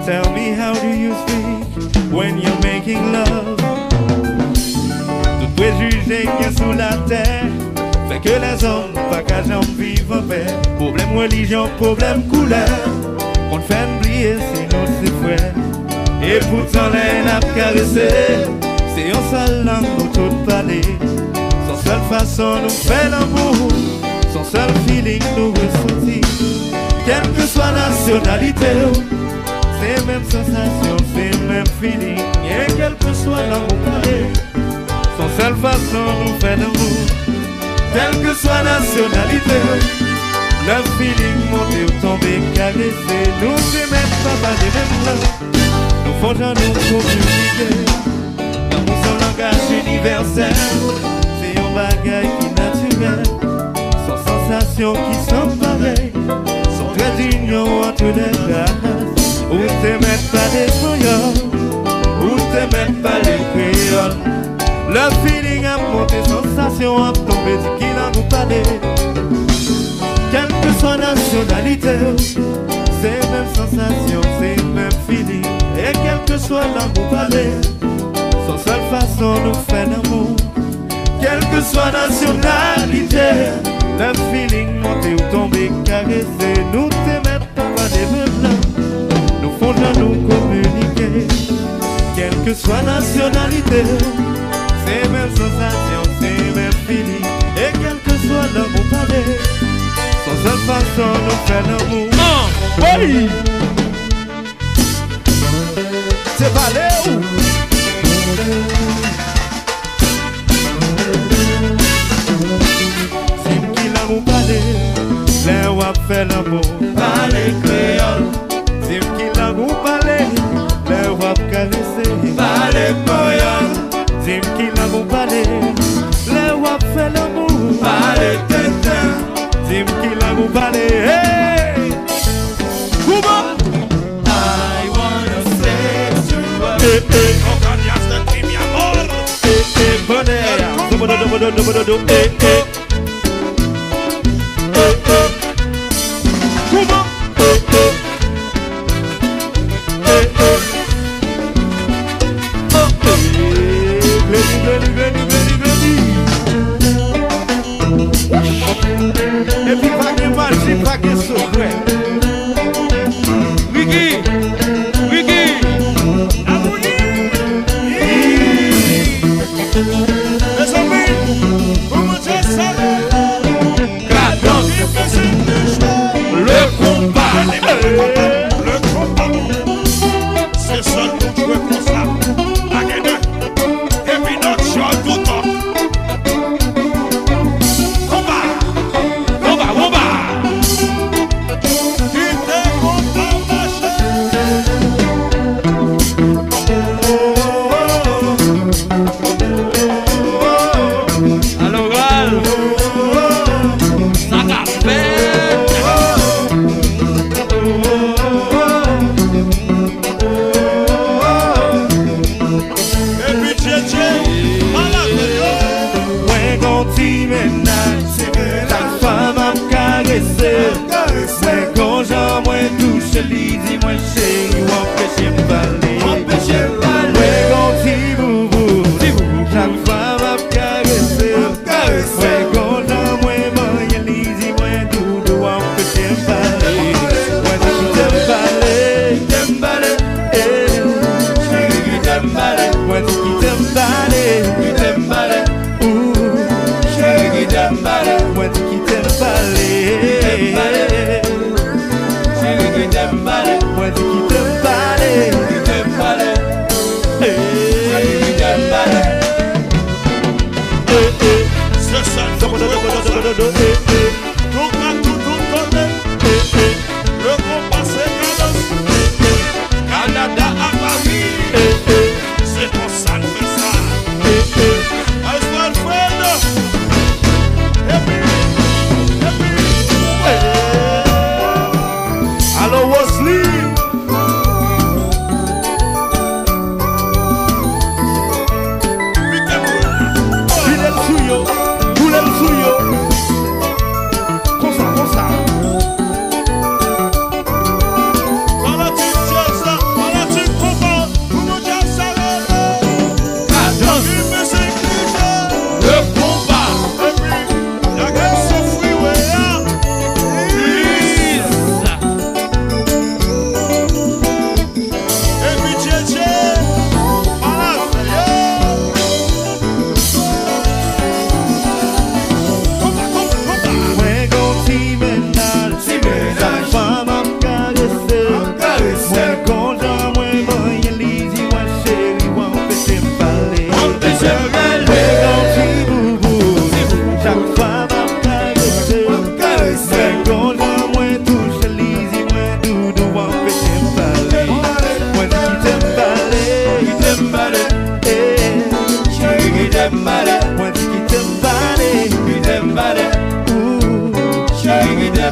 Tell me, how do you speak when you're making love? Tout préjugé qui est sous la terre fait que les hommes pas qu'à jamais vivre en paix. Problème religion, problème couleur, on te fait oublier c'est nos frères. Et pourtant les n'a caressé, c'est en seule langue nous tout parler. Son seule façon nous fait l'amour, son seul feeling nous ressentir. Quelle que soit la nationalité, c'est même sensation, c'est même feeling. Et quelle que soit l'amour parler, son seule façon nous fait l'amour. Quelle que soit la nationalité, le feeling monté ou tombé, caressé, nous c'est même pas des mêmes langues. Nous faisons nous communiquer dans son langage universel. C'est un bagage qui est naturel, sans sensation qui sont pareilles, sans très d'union entre les races. Ou t'es même pas l'espagnol, ou t'es même pas les créoles. Le feeling a monté, sensation a tombé, dit qu'il a nous parlé. Quelle que soit nationalité, c'est même sensation, c'est même feeling. Et quel que soit l'amour parlé, son seule façon nous fait l'amour. Quelle que soit nationalité, le feeling monté ou tombé, caressé, nous t'aimons pas des mêmes blancs. Nous faisons nous communiquer. Quelle que soit nationalité, c'est même sensation, c'est même feeling. Et quel que soit l'amour parlé, son seule façon nous fait l'amour. Oui! C'est parlé où? C'est qui l'amour parlé, les wap fait l'amour. Parlez créole. C'est qui l'amour parlé, les wap caressé. Parlez créole. C'est qui l'amour parlé, les wap fait l'amour. Parlez tétin. C'est qui l'amour parlé, hey! Comment? Et puis pas de marché, pas de secret. Wiki, Wiki. Le combat, c'est seul pour jouer comme ça. Et puis notre choix tout le temps. Combat. Mais quand j'aimerais toucher l'idée, moi chérie, empêcher me parler. Ouais, quand si vous, chaque fois m'a caressé. Ouais, quand j'aimerais moyen l'idée, moi tout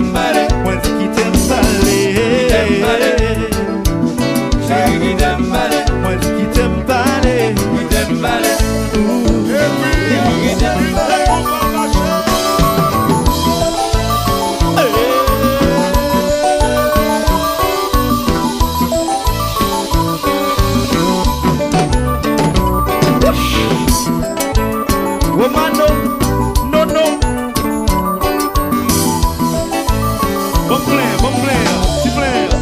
Moi dis qui t'aime parler. Moi dis qui t'aime parler. Romano, no, no. Bon player, petit player.